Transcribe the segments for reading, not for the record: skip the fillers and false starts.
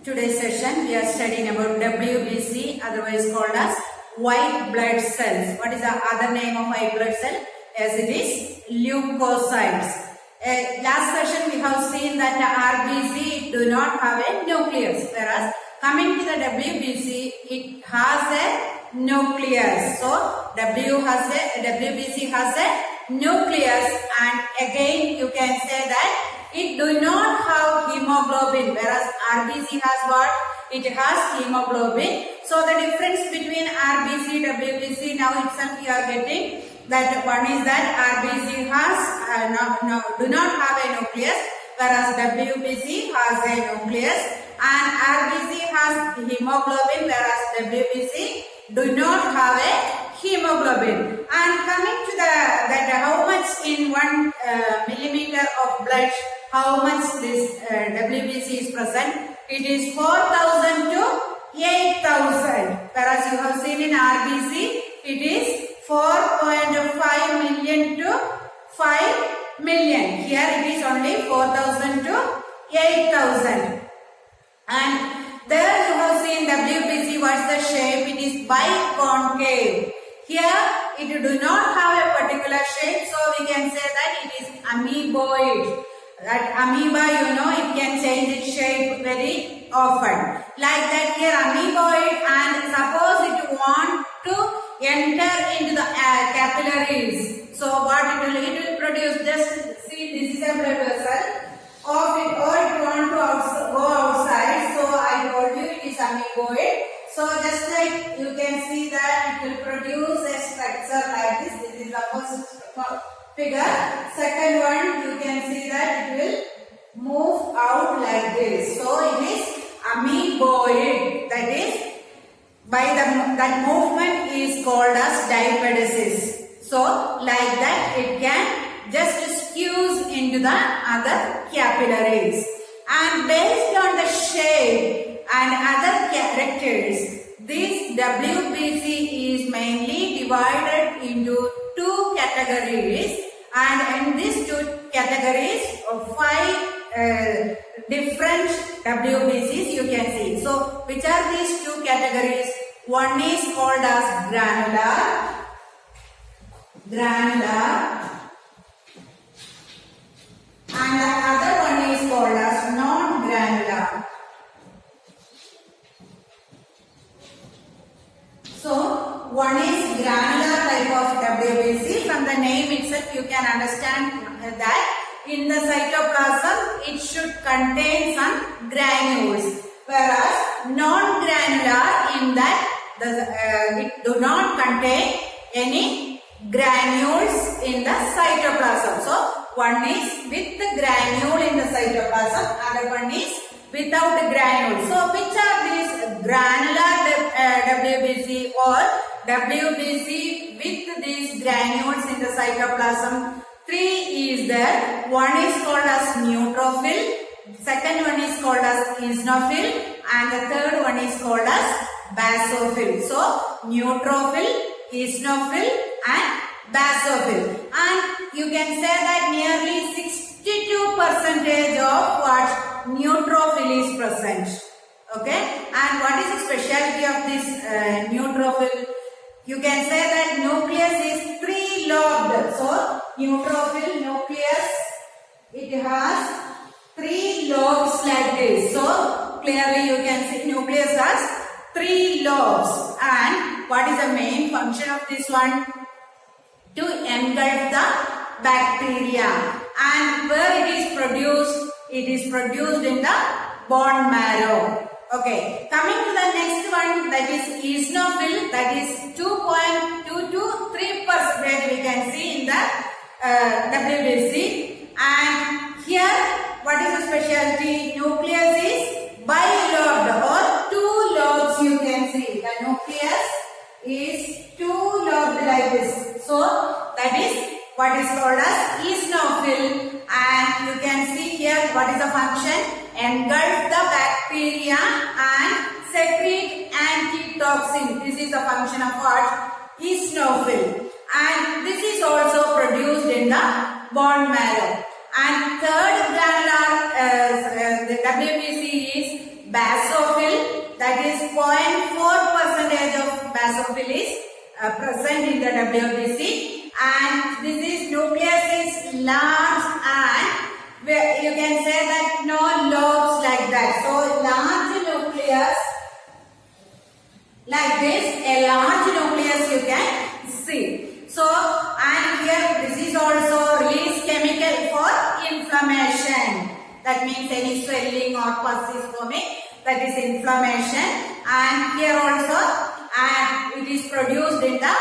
Today's session we are studying about WBC, otherwise called as white blood cells. What is the other name of white blood cell? Yes, it is leukocytes. Last session we have seen that the RBC do not have a nucleus, whereas coming to the WBC it has a nucleus. So WBC has a nucleus, and again you can say that it do not have hemoglobin, whereas RBC has what? It has hemoglobin. So the difference between RBC, WBC, now itself we are getting that one is that RBC has do not have a nucleus, whereas WBC has a nucleus, and RBC has hemoglobin, whereas WBC do not have a hemoglobin. And coming to that how much in 1 millimeter of blood, how much this WBC is present? It is 4,000 to 8,000, whereas you have seen in RBC it is 4.5 million to 5 million. Here it is only 4,000 to 8,000. And there you have seen WBC, what's the shape? It is biconcave. Here it do not have a particular shape, so we can say that it is amoeboid. That amoeba, you know, it can change its shape very often. Like that here amoeboid, and suppose it want to enter into the capillaries. So what it will produce, just see, this is a blood vessel of it, or it want to go outside. So I told you it is amoeboid. So just like you can see that it will produce a structure like this. This is the first figure. Second one, you can see that it will move out like this. So it is amoeboid. That is, by that movement is called as diapedesis. So like that it can just squeeze into the other capillaries. And based on the shape and other characters, this WBC is mainly divided into 2 categories, and in these 2 categories 5 different WBCs you can see. So which are these 2 categories? One is called as granular, and the other one is called as non-granular. So one is granular type of WBC. From the name itself you can understand that in the cytoplasm it should contain some granules, whereas non-granular, in that it do not contain any granules in the cytoplasm. So one is with the granule in the cytoplasm, other one is without the granule. So which are these? Granular WBC or WBC with these granules in the cytoplasm. 3 is there. One is called as neutrophil, second one is called as eosinophil, and the third one is called as basophil. So neutrophil, eosinophil and basophil. And you can say that nearly 62% of what? Neutrophil is present. Okay. And what is the specialty of this neutrophil? You can say that nucleus is 3-lobed. So neutrophil nucleus, it has 3 lobes like this. So clearly you can see nucleus has 3 lobes. And what is the main function of this one? To engulf the bacteria. And where it is produced? It is produced in the bone marrow. Okay, coming to the next one, that is eosinophil, that is 2.2 to 3% we can see in the WBC. And here, what is the specialty? Nucleus is bilobed, or 2 lobes you can see. The nucleus is 2 lobed like this. So that is what is called as eosinophil. And you can see here what is the function? Engulf the bacteria and secrete antitoxin. This is the function of what? Eosinophil. And this is also produced in the bone marrow. And third granular the WBC is basophil, that is 0.4% of basophil is present in the WBC, and this is nucleus is large, and you can say that no lobes like that. So large nucleus like this, a large nucleus you can see. So, and here this is also release chemical for inflammation. That means any swelling or pus is forming, that is inflammation. And here also, and it is produced in the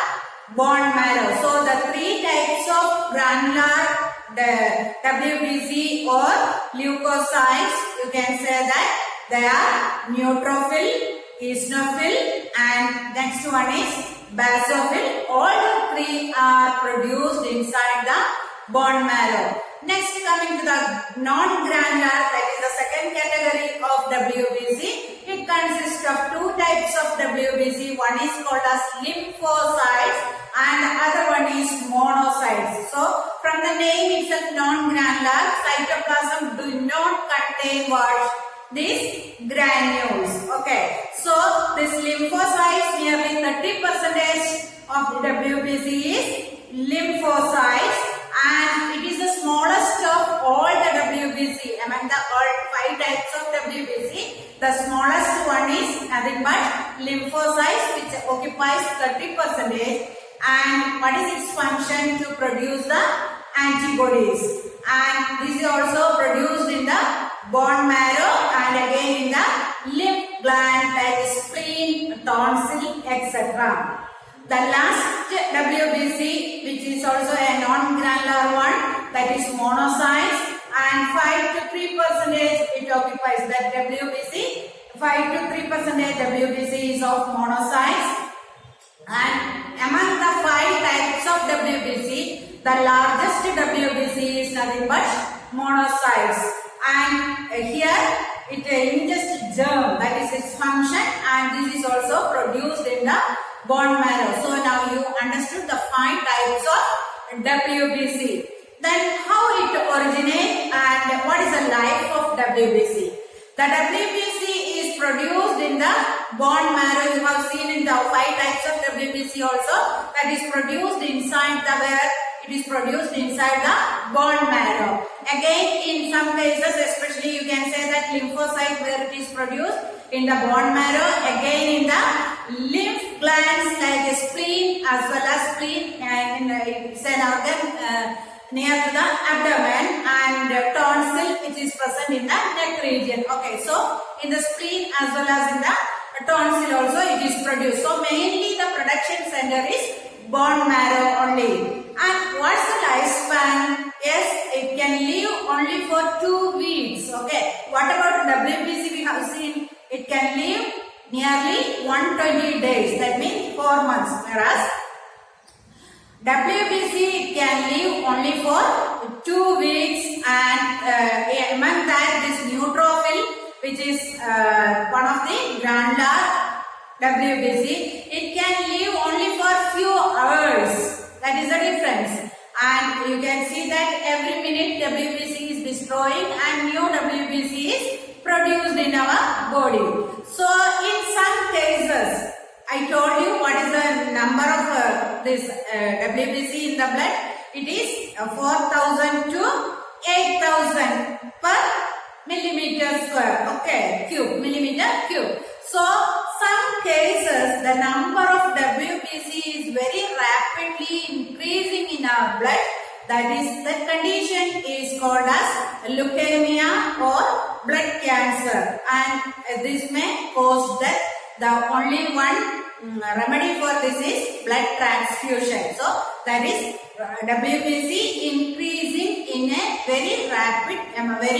bone marrow. So the three types of granular the WBC or leukocytes, you can say that they are neutrophil, eosinophil, and next one is basophil. All the three are produced inside the bone marrow. Next, coming to the non-granular, that is the second category of WBC. It consists of two types of WBC. One is called as lymphocytes and the other one is monocytes. So, from the name itself, non-granular, cytoplasm do not contain what? These granules. Okay. So, this lymphocytes, nearly 30% of the WBC is lymphocytes, and it is the smallest of all the WBC. Among the all 5 types of WBC, the smallest one is nothing but lymphocytes, which occupies 30%. And what is its function? To produce the antibodies. And this is also produced in the bone marrow and again in the lymph gland like spleen, tonsil, etc. The last WBC, which is also a non-granular one, that is monocytes, and 5 to 3% it occupies that WBC. 5 to 3% WBC is of monocytes. And among the 5 types of WBC, the largest WBC is nothing but monocytes. And here it ingests germ, that is its function, and this is also produced in the bone marrow. So now you understood the 5 types of WBC. Then how it originates and what is the life of WBC? The WBC is produced in the bone marrow. You have seen in the 5 types of WBC also, that is produced inside the where? It is produced inside the bone marrow. Again, in some cases, especially you can say that lymphocyte where it is produced in the bone marrow. Again in the lymph glands like the spleen as well as spleen, and it's an organ near to the abdomen, and tonsil which is present in the neck region. Okay, so in the spleen as well as in the tonsil also it is produced. So mainly the production center is bone marrow only. And what's the lifespan? Yes, it can live only for 2 weeks. Okay, what about WBC? We have seen it can live nearly 120 days. That means 4 months. Whereas WBC can live only for 2 weeks, and among that this neutrophil, which is one of the granular WBC, it can live only for few hours. That is the difference. And you can see that every minute WBC is destroying and new WBC is produced in our body. So in some cases, I told you what is the number of this WBC in the blood. It is 4,000 to 8,000 per millimeter square. Okay, cube, millimeter cube. So some cases the number of WBC is very rapidly increasing in our blood. That condition is called as leukemia or blood cancer, and this may cause death. The only one remedy for this is blood transfusion. So that is WBC increasing in a very rapidly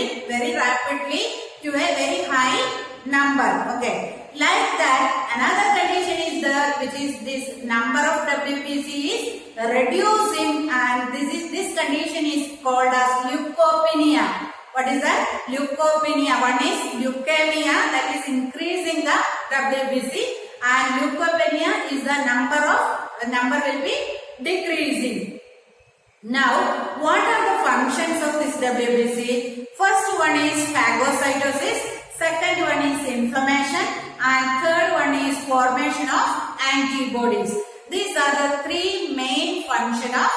to a very high number. Okay. Like that, another condition is there, which is this number of WBC is reducing, and this condition is called as leukopenia. What is that? Leukopenia. One is leukemia, that is increasing the WBC, and leukopenia is the number will be decreasing. Now, what are the functions of this WBC? First one is phagocytosis. second one is inflammation, and third one is formation of antibodies. These are the three main functions of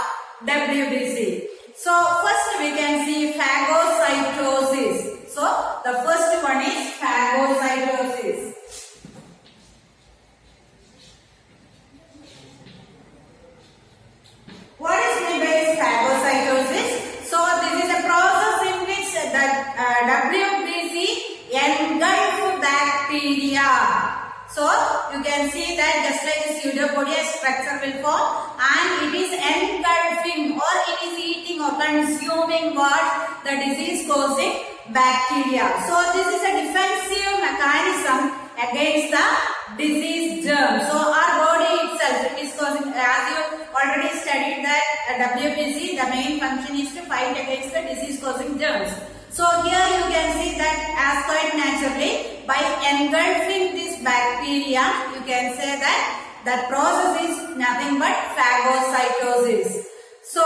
WBC. So first we can see phagocytosis. So the first one is phagocytosis. What is meant by phagocytosis? So this is a process in which the WBC engulf bacteria. So you can see that just like a pseudopodia structure will form, and it is engulfing or it is eating or consuming what? The disease causing bacteria. So this is a defensive mechanism against the disease germ. So our body itself, it is causing, as you already studied that WBC, the main function is to fight against the disease causing germs. So here you can see that as quite naturally, by engulfing this bacteria, you can say that process is nothing but phagocytosis. So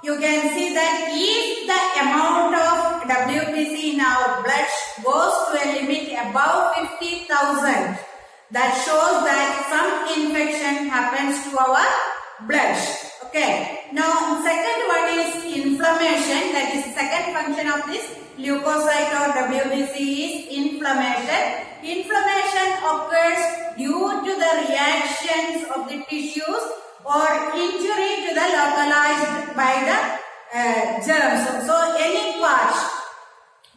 you can see that if the amount of WBC in our blood goes to a limit above 50,000, that shows that some infection happens to our blood. Okay. Now second one is inflammation. That is second function of this leukocyte or WBC is inflammation. Inflammation occurs due to the reactions of the tissues or injury to the localized by the germs. So any part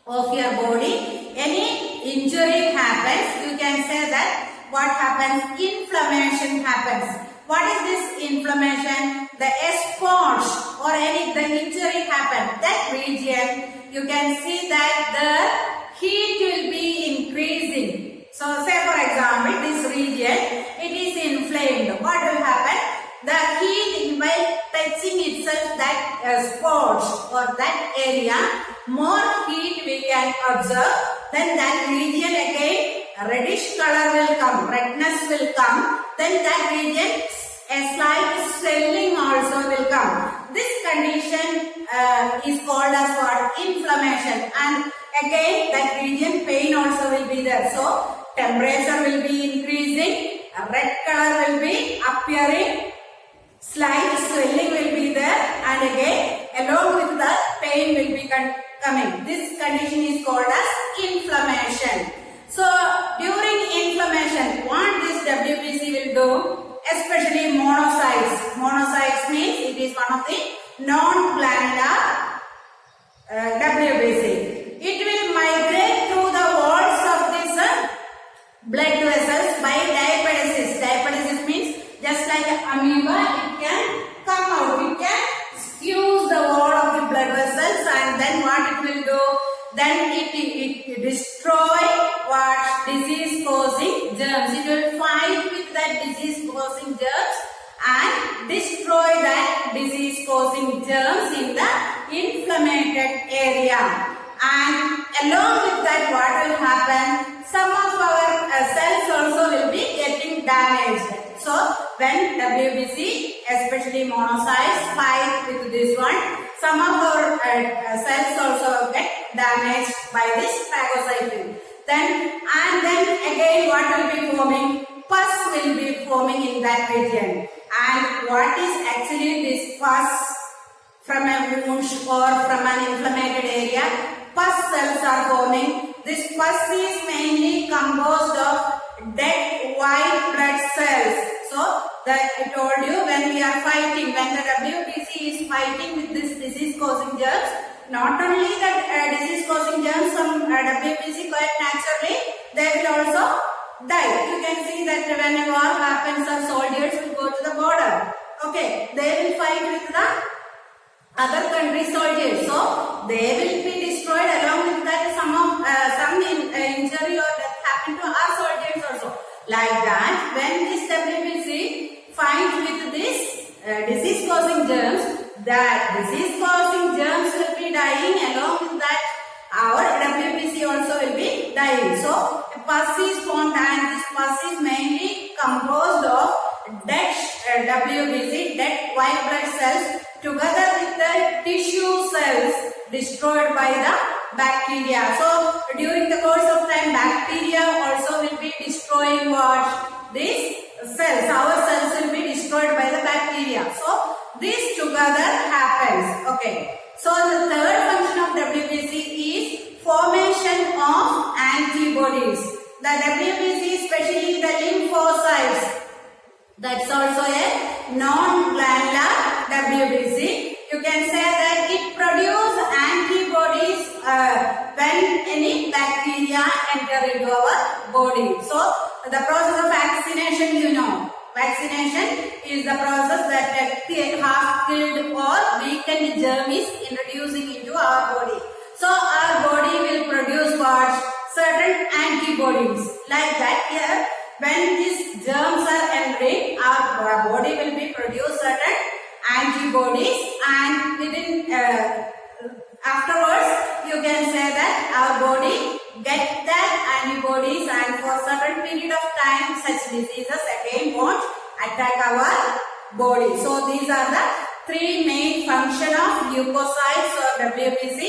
of your body, any injury happens, you can say that what happens? Inflammation happens. What is this inflammation? The spots or the injury happens. That region, you can see that the heat will be increasing. So say for example, this region, it is inflamed. What will happen? The heat, while touching itself that spot or that area, more heat we can observe. Then that region again, reddish color will come, redness will come. Then that region, a slight swelling also will come. This condition is called as what? Inflammation. And again, that region, pain also will be there. So temperature will be increasing, a red color will be appearing, slight swelling will be there, and again along with the pain will be coming. This condition is called as inflammation. So during inflammation, what this WBC will do, especially monocytes. Monocytes means it is one of the non-glandular WBC. It will migrate through the walls of this blood vessels by diapedesis. Diapedesis means just like amoeba, it can come out. It can squeeze the wall of the blood vessels, and then what it will do? Then it destroy what? Disease causing germs. It will fight with that disease causing germs and destroy that disease causing germs in the inflamed area. And along with that, what will happen? Some of our cells also will be getting damaged. So when WBC, especially monocytes, fight with this one, some of our cells also get damaged by this phagocytosis. Then again what will be forming? Pus will be forming in that region. And what is actually this pus? From a wound or from an inflamed area, pus cells are forming. This pus is mainly composed of dead white blood cells. So I told you, when we are fighting, when the WBC is fighting with this disease causing germs, not only the disease causing germs, some WBC quite naturally, they will also die. You can see that when a war happens, some soldiers will go to the border. Okay, they will fight with the other country soldiers. So they will be destroyed. Along with that, some injury or death happen to our soldiers also. Like that, when this WBC fights with this disease causing germs, that disease causing germs will be dying. Along with that, our WBC also will be dying. So a pus is formed, and this pus is mainly composed of dead WBC, dead white blood cells, together with the tissue cells destroyed by the bacteria. So during the course of time, destroying what? These cells. Our cells will be destroyed by the bacteria. So this together happens. Okay. So the third function of WBC is formation of antibodies. The WBC, especially the lymphocytes, that's also a non-glandular WBC. You can say that it produces antibodies when any bacteria enter into our body. So the process of vaccination, you know. Vaccination is the process that half-killed or weakened germ is introducing into our body. So our body will produce what? Certain antibodies. Like that here, when these germs are entering, our body will be produce certain antibodies, and within afterwards you can say that our body get that antibodies, and for certain period of time such diseases again won't attack our body. So these are the three main function of leukocytes or WBC: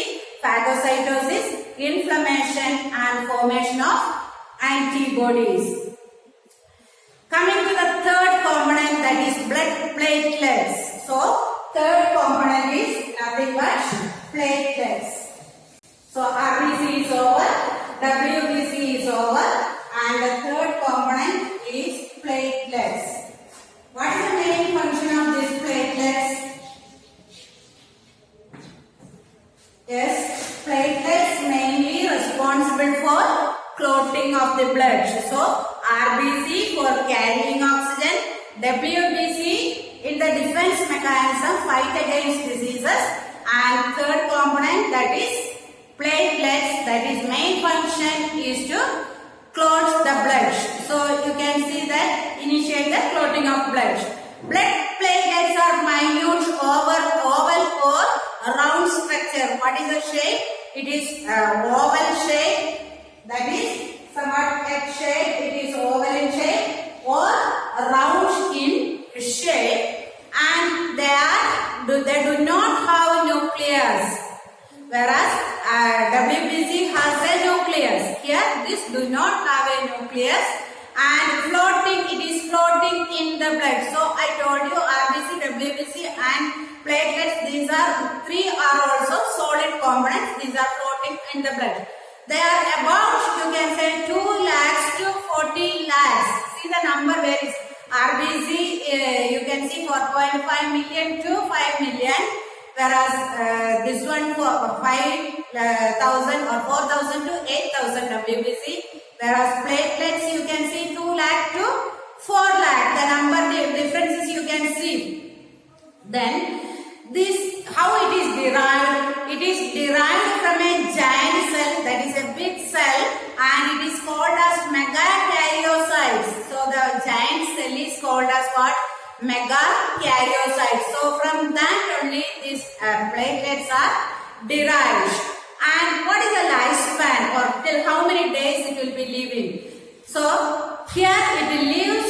phagocytosis, inflammation, and formation of antibodies. Coming to the third component, that is blood platelets. So third component is nothing but platelets. So RBC is over, WBC is over, and the third component is platelets. What is the main function of these platelets? Yes, platelets mainly responsible for clotting of the blood. So RBC for carrying oxygen, WBC in the defense mechanism, fight against diseases, and third component, that is platelets, that is main function is to clot the blood. So you can see that initiate the clotting of blood. Blood platelets are minute oval or round structure. What is the shape? It is oval shape, that is somewhat egg shape, it is oval in shape or round in shape, and they do not have nucleus, whereas WBC has a nucleus. Here this do not have a nucleus, and floating, it is floating in the blood. So I told you RBC, WBC and platelets, these are three are also solid components. These are floating in the blood. They are about, you can say, 2 lakhs to 40 lakhs. See the number where is RBC, you can see 4.5 million to 5 million, whereas this one for 5,000 or 4,000 to 8,000 WBC, whereas platelets you can see 2 lakh to 4 lakh. The number differences you can see. Then this, how it is derived? It is derived from a giant cell, that is a big cell, and it is called as megakaryocytes. So the giant cell is called as what? Megakaryocytes. So from that only these platelets are derived. And what is the lifespan, or till how many days it will be living? So here it lives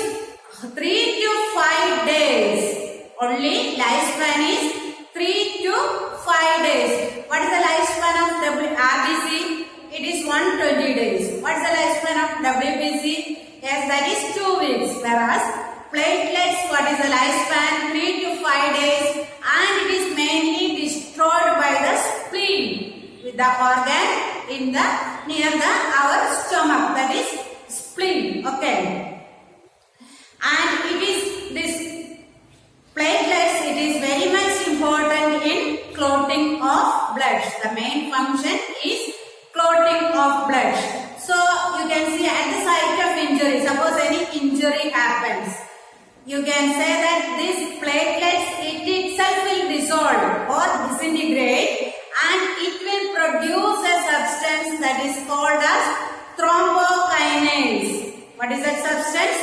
3 to 5 days. Only lifespan is 3 to 5 days. What is the lifespan of RBC? It is 120 days. What is the lifespan of WBC? Yes, that is 2 weeks. Whereas platelets, what is the lifespan? 3 to 5 days, and it is mainly destroyed by the spleen, with the organ in the near the our stomach, that is spleen. Okay, and it is this platelets, it is very much important in clotting of blood. The main function is clotting of blood. So you can see at the site of injury, suppose any injury happens, you can say that this platelets, it itself will dissolve or disintegrate, and it will produce a substance that is called as thrombokinase. What is that substance?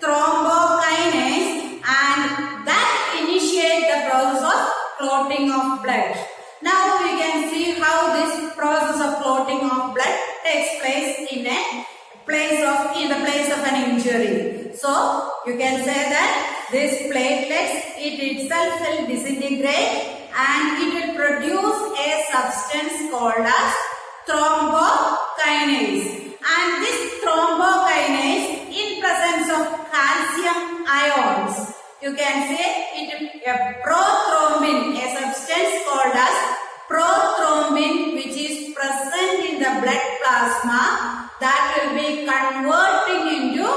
Thrombokinase, and that initiates the process of clotting of blood. Now we can see how this process of clotting of blood takes place in the place of an injury. So you can say that this platelets, it itself will disintegrate, and it will produce a substance called as thrombokinase. And this thrombokinase, you can say it a prothrombin, a substance called as prothrombin, which is present in the blood plasma, that will be converting into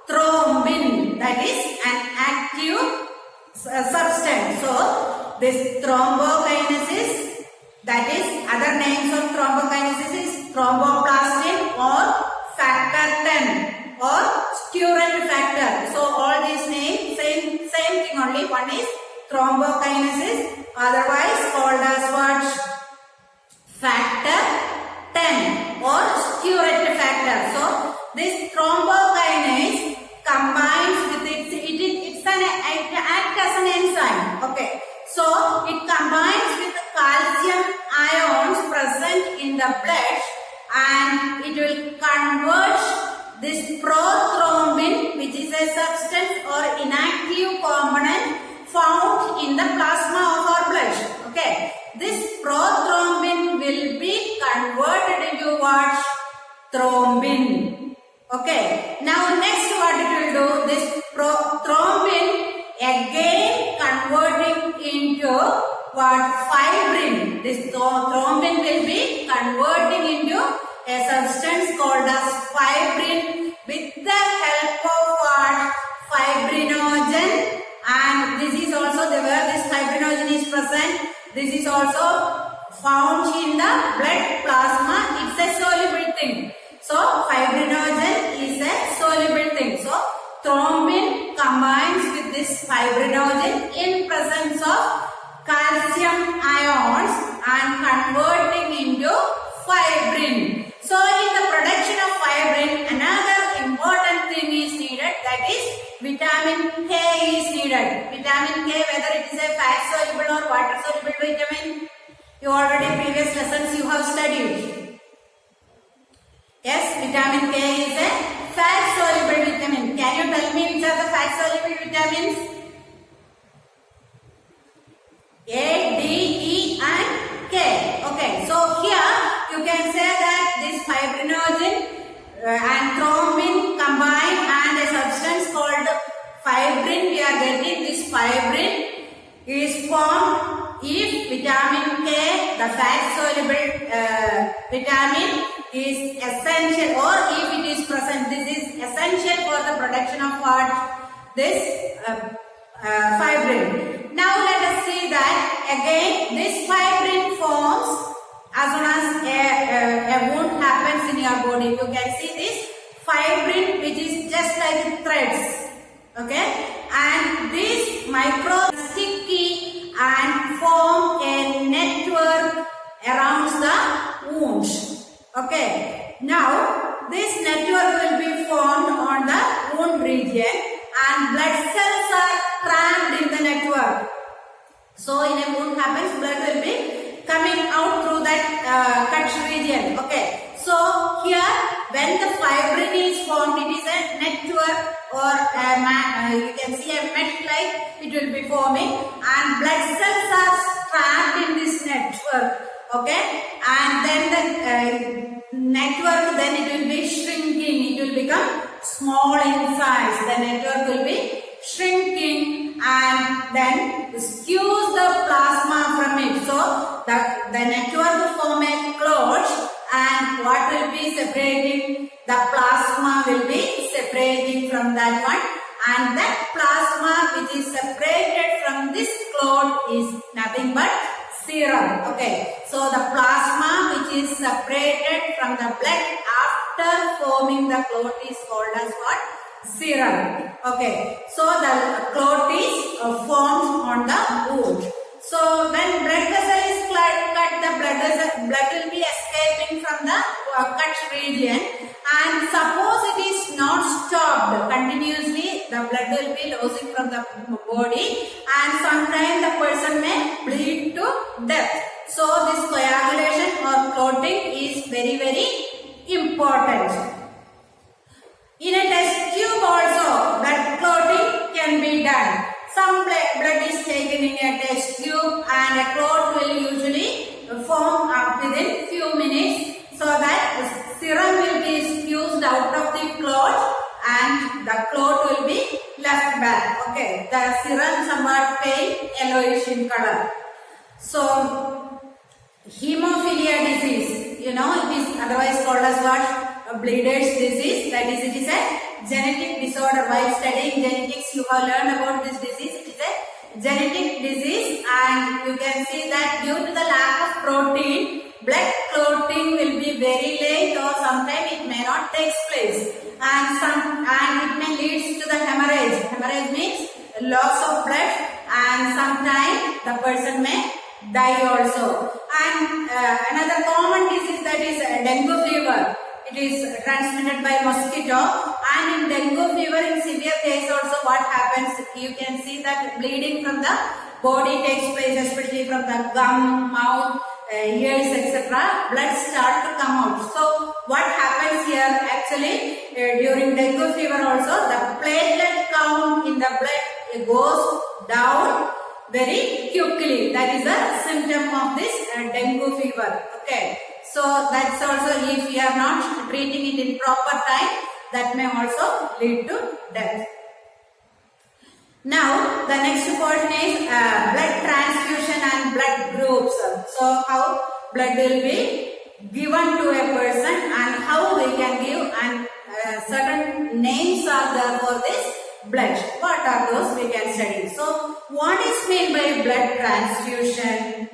thrombin, that is an active substance. So this thrombokinesis, that is other names of thrombokinesis is thromboplastin or factor 10 or Stewart factor. So all these names same thing only. One is thrombokinesis, otherwise called as what? Factor 10 or Stewart factor. So this thrombokinase combines with it acts as an enzyme. Okay, so it combines with the calcium ions present in the blood, and it will convert this prothrombin, which is a substance or inactive component found in the plasma of our blood. Okay, this prothrombin will be converted into what? Thrombin. Okay, now next what it will do, this thrombin again converting into what? Fibrin. This thrombin will be converting into a substance called as fibrin with the help of what? Fibrinogen, and this is also where this fibrinogen is present. This is also found in the blood plasma. It's a soluble thing. So fibrinogen is a soluble thing. So thrombin combines with this fibrinogen in presence of calcium ions and converting into fibrin. So in the production of fibrin, another important thing is needed, that is vitamin K is needed. Vitamin K, whether it is a fat soluble or water soluble vitamin, you already previous lessons you have studied. Yes, vitamin K is a fat soluble vitamin. Can you tell me which are the fat soluble vitamins? A, D, E and K. Okay, so here you can say that this fibrinogen and thrombin combine and a substance called fibrin, we are getting this fibrin is formed if vitamin K, the fat soluble vitamin, is essential, or if it is present. This is essential for the production of what? This fibrin. Now let us see that again this fibrin forms as soon as a wound happens in your body. You can see this fibrin, which is just like threads. Okay, and these micro sticky and form a network around the wound. Okay, now this network will be formed on the wound region, and blood cells are trapped in the network. So in a wound happens, blood will be coming out through that cut region. Okay, so here when the fibrin is formed, it is a network or you can see a mesh like it will be forming, and blood cells are trapped in this network. Okay, and then the network, then it will be shrinking, it will become small in size. The network will be shrinking and then skews the plasma from it. So the network will form a clot, and what will be separating? The plasma will be separating from that one, and that plasma which is separated from this clot is nothing but serum. Okay, so the plasma which is separated from the blood after forming the clot is called as what? Serum. Okay, so the clot is formed on the wound. So when blood vessel is cut, the blood will be escaping from the cut region, and suppose it is not stopped continuously, the blood will be losing from the body, and sometimes the person may bleed to death. So this coagulation or clotting is very, very important. In a test tube also, blood clotting can be done. Some blood is taken in a test tube, and a clot will usually form within few minutes, so that serum will be squeezed out of the clot and the clot will be left back. black. Okay, the serum somewhat pale yellowish in color. So hemophilia disease, you know, it is otherwise called as what? A bleeder's disease. That is, it is a genetic disorder. While studying genetics, you have learned about this disease. It is a genetic disease, and you can see that due to the lack of protein, blood clotting will be very late, or sometimes it may not take place, and it may lead to the hemorrhage. Hemorrhage means loss of blood, and sometimes the person may die also. And another common disease, that is dengue fever. It is transmitted by mosquito, and in dengue fever, in severe case also, what happens, you can see that bleeding from the body takes place, especially from the gum, mouth, ears, etc. Blood start to come out. So what happens here, actually during dengue fever also, the platelet count in the blood goes down very quickly. That is a symptom of this dengue fever. Okay, so that's also, if we are not treating it in proper time, that may also lead to death. Now the next portion is blood transfusion and blood groups. So how blood will be given to a person and how we can give, and certain names are there for this blood. What are those we can study? So what is meant by blood transfusion?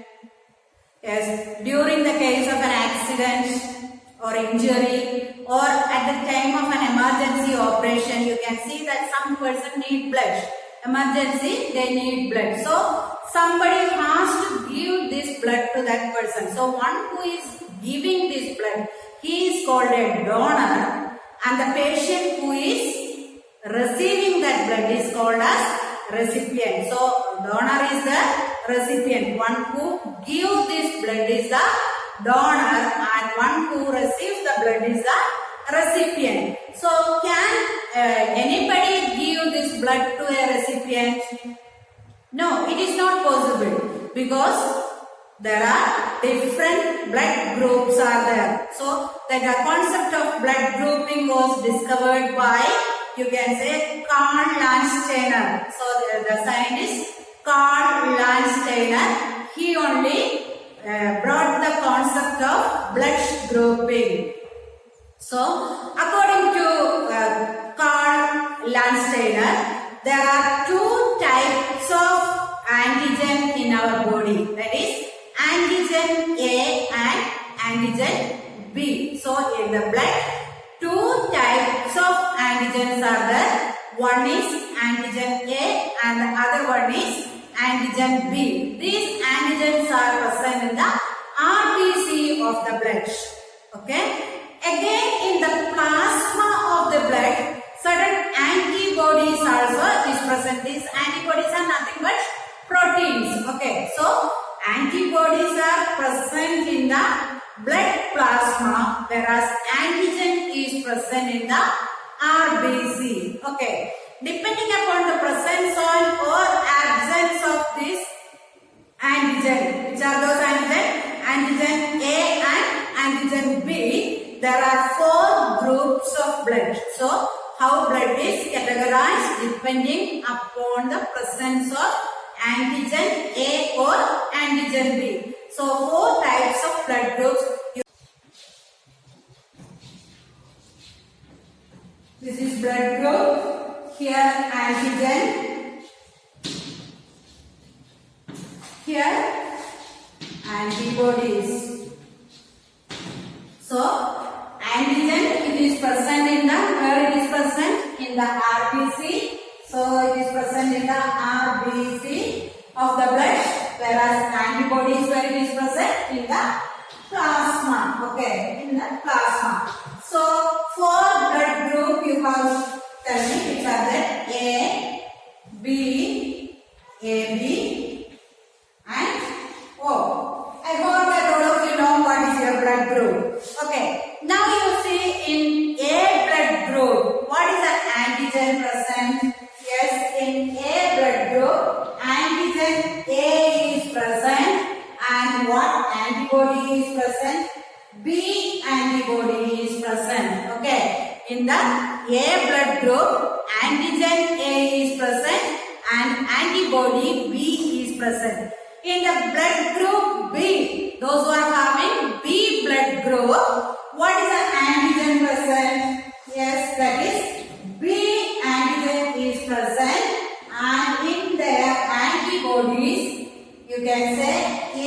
Yes, during the case of an accident or injury, or at the time of an emergency operation, you can see that some person need blood. Emergency, they need blood. So somebody has to give this blood to that person. So one who is giving this blood, he is called a donor, and the patient who is receiving that blood is called as recipient. So donor is the recipient. One who gives this blood is the donor, and one who receives the blood is the recipient. So can anybody give this blood to a recipient? No, it is not possible, because there are different blood groups are there. So the concept of blood grouping was discovered by, you can say, Karl Landsteiner. So the scientist Karl Landsteiner, he only brought the concept of blood grouping. So according to Karl Landsteiner, there are two types of antigen in our body. That is antigen A and antigen B. So in the blood, two types of antigens are there. One is antigen A and the other one is antigen B. These antigens are present in the RBC of the blood. Okay. Again, in the plasma of the blood, certain antibodies also is present. These antibodies are nothing but proteins. Okay. So antibodies are present in the blood plasma, whereas antigen is present in the RBC. Okay. Depending upon the presence or absence of this antigen, which are those antigen? Antigen A and antigen B. There are four groups of blood. So how blood is categorized depending upon the presence of antigen A or antigen B. So four types of blood groups. This is blood group. Here antigen. Here antibodies. So antigen, it is present in the, where it is present? In the RBC. So it is present in the RBC of the blood, whereas antibodies, where it is present? In the plasma. Okay, in the plasma. So for blood group, you have, tell me which are that? A, B, AB and O. I hope that all of you know what is your blood group. Okay, now you see in A blood group, what is the antigen present? Yes, in A blood group, antigen A is present, and what antibody is present? B antibody is present. Okay, in the A blood group, antigen A is present and antibody B is present. In the blood group B, those who are having B blood group, what is the antigen present? Yes, that is B antigen is present, and in their antibodies, you can say A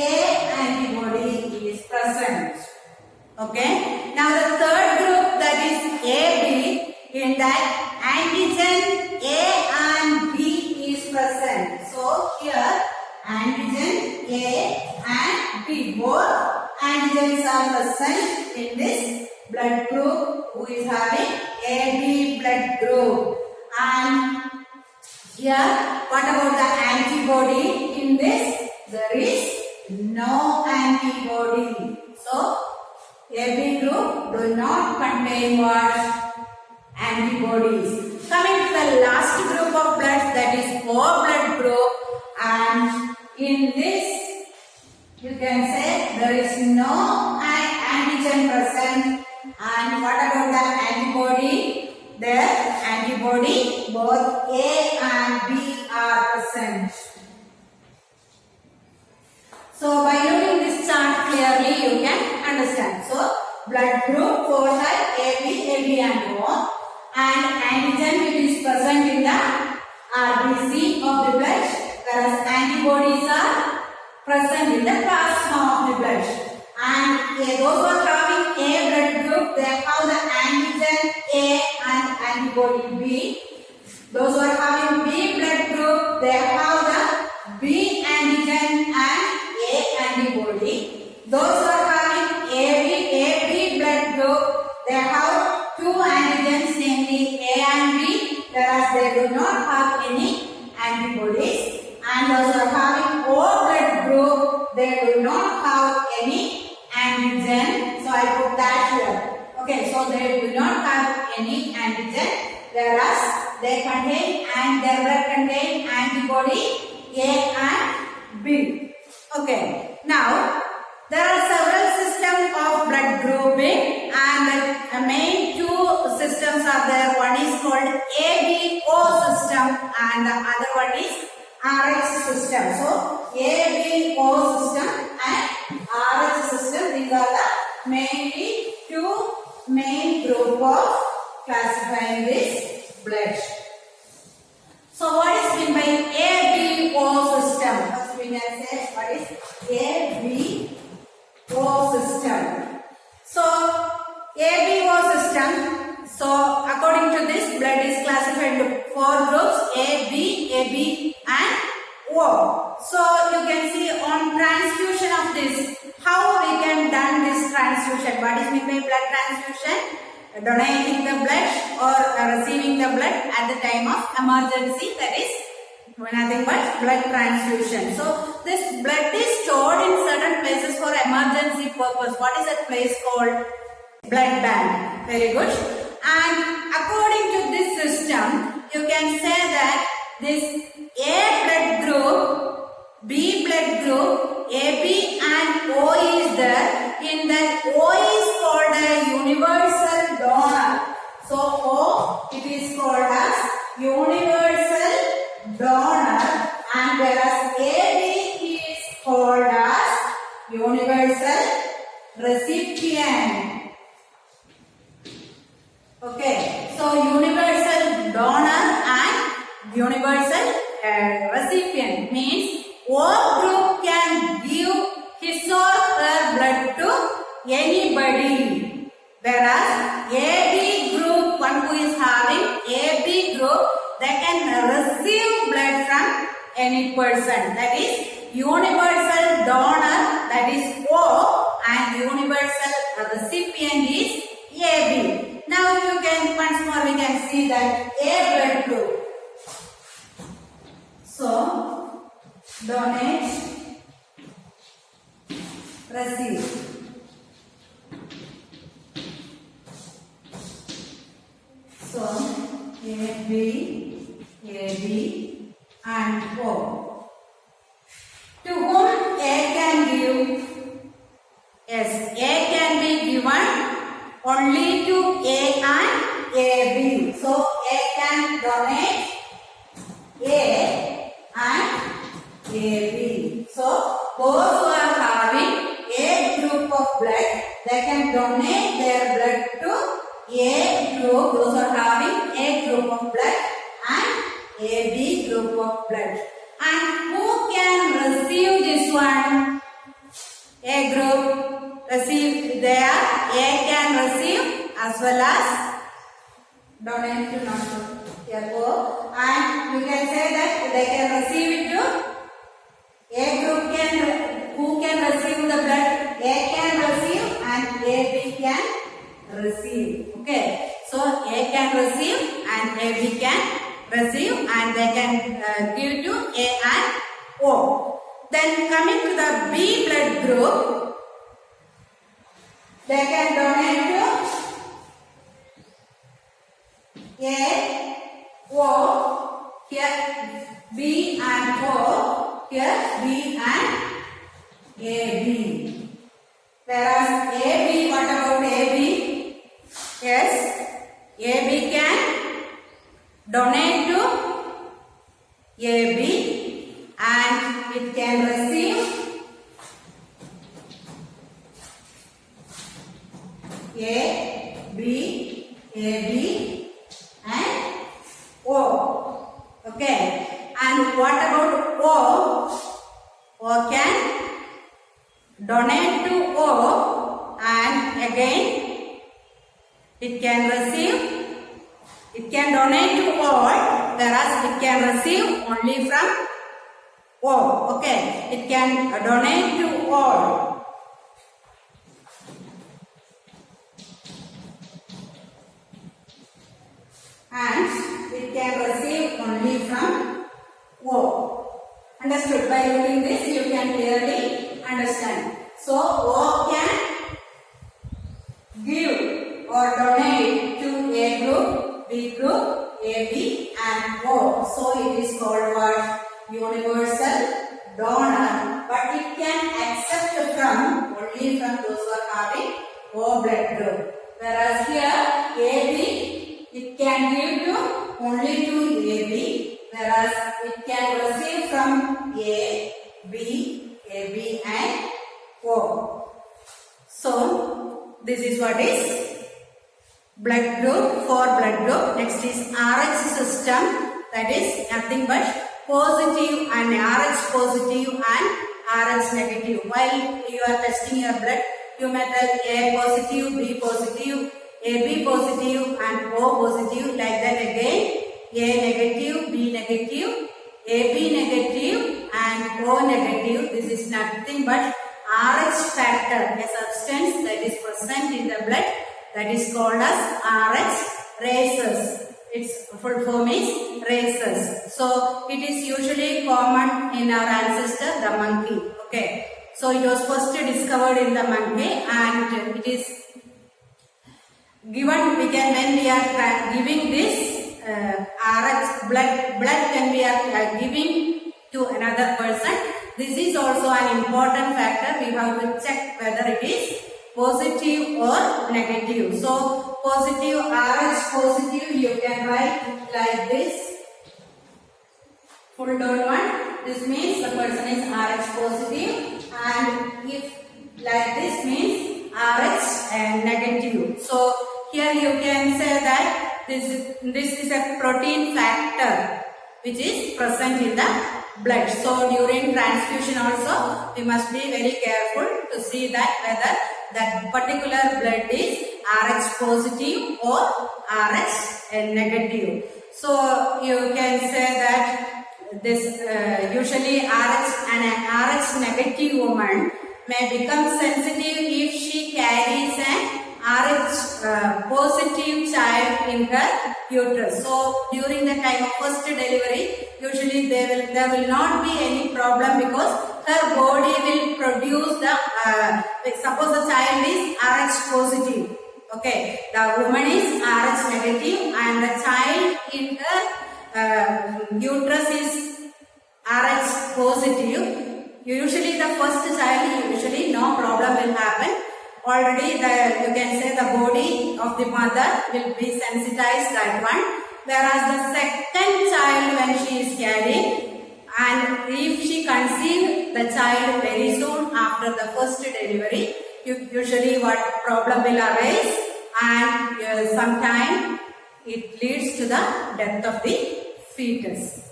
antibody is present. Okay. Now the third group, that is AB, in that antigen A and B is present. So here antigen A and B, both antigens are present in this blood group who is having AB blood group. And here, what about the antibody? In this, there is no antibody. So, AB group do not contain what? Antibodies. Coming to the last group of blood, that is O blood group, and in this, you can say there is no antigen present. And what about the antibody? The antibody, both A and B are present. So by looking this chart clearly, you can understand. So blood group for that AB and O, and antigen which is present in the RBC of the blood, whereas antibodies are present in the plasma of the blood. And those who are having A blood group, they have the antigen A and antibody B. Those who are having B blood group, they have the B antigen and A antibody. Those who are having AB blood group, they have two antigens, namely A and B, whereas they do not have any antibodies. And those who are having O blood group, they do not have any antigen. So I put that here. Okay, so they do not have any antigen, whereas they contain and their blood contain antibody A and B. Okay, now there are several systems of blood grouping, and the main two systems are there. One is called ABO system and the other one is RH system. So ABO system and RH system, these are the mainly two main group of classifying this blood. So what is meant by ABO system? First we can say what is ABO system. So ABO system, so according to this, blood is classified into four groups: AB, AB and O. So you can see on transfusion of this, how we can done this transfusion. What is meant by blood transfusion? Donating the blood or receiving the blood at the time of emergency, that is nothing but blood transfusion. So this blood is stored in certain places for emergency purpose. What is that place called? Blood bank. Very good. And according to this system, you can say that this A blood group, B blood group, AB and O is there. In that, O is called a universal donor. So O, it is called as universal donor, and whereas AB is called as universal recipient. Okay, so universal donor and universal recipient means O group can give his or her blood to anybody, whereas AB group, one who is having AB group, they can receive blood from any person. That is universal donor, that is O, and universal recipient is AB. Now you can, once more we can see that A blood group. So donate, receive. So AB and O. To whom A can give? Yes, A can be given only to A and AB. So A can donate they can donate their blood to A group, those are having A group of blood, and AB group of blood. And who can receive this one? A group receive there, A can receive as well as donate to non therefore, and you can say that they can receive it to A group can, who can receive the blood? A can receive and AB can receive. Okay, so A can receive and AB can receive, and they can give to A and O. Then coming to the B blood group, they can donate to A, O, here B and O, here B and AB. Whereas AB, what about AB? Yes, AB can donate to AB and it can receive A, B, AB and O. Okay. And what about O? O can donate to O and again it can receive, it can donate to all, whereas it can receive only from O. Okay. It can donate to all. And it can receive only from O. Understood? By looking this, you can clearly understand. So, O can give or donate to A group, B group, AB and O. So, it is called what? Universal donor. But it can accept from only from those who are having O blood group. Whereas here, AB, it can give to only to AB, whereas it can receive from A, B, AB and O. So, this is what is blood group, for blood group. Next is RH system, that is nothing but positive and RH positive and RH negative. While you are testing your blood, you may tell A positive, B positive, AB positive and O positive, like that again A negative, B negative, AB negative and O negative. This is nothing but RH factor, a substance that is present in the blood, that is called as RH rhesus. Its full form is rhesus. So it is usually common in our ancestor, the monkey. Okay. So it was first discovered in the monkey and it is given, we can, when we are giving this RH blood when we are giving to another person, this is also an important factor. We have to check whether it is positive or negative. So positive, RH positive, you can write like this, full down one. This means the person is RH positive, and if like this means RH negative. So here you can say that this is a protein factor which is present in the blood. So during transfusion also we must be very careful to see that whether that particular blood is RH positive or RH negative. So you can say that this usually RH and an RH negative woman may become sensitive if she carries an RH positive child in her uterus. So during the time of first delivery, usually there will not be any problem because her body will produce the suppose the child is RH positive. Okay, the woman is RH negative and the child in her uterus is RH positive. Usually the first child, usually no problem will happen. Already you can say the body of the mother will be sensitized that one. Whereas the second child when she is carrying, and if she conceives the child very soon after the first delivery, usually what problem will arise, and sometime it leads to the death of the fetus.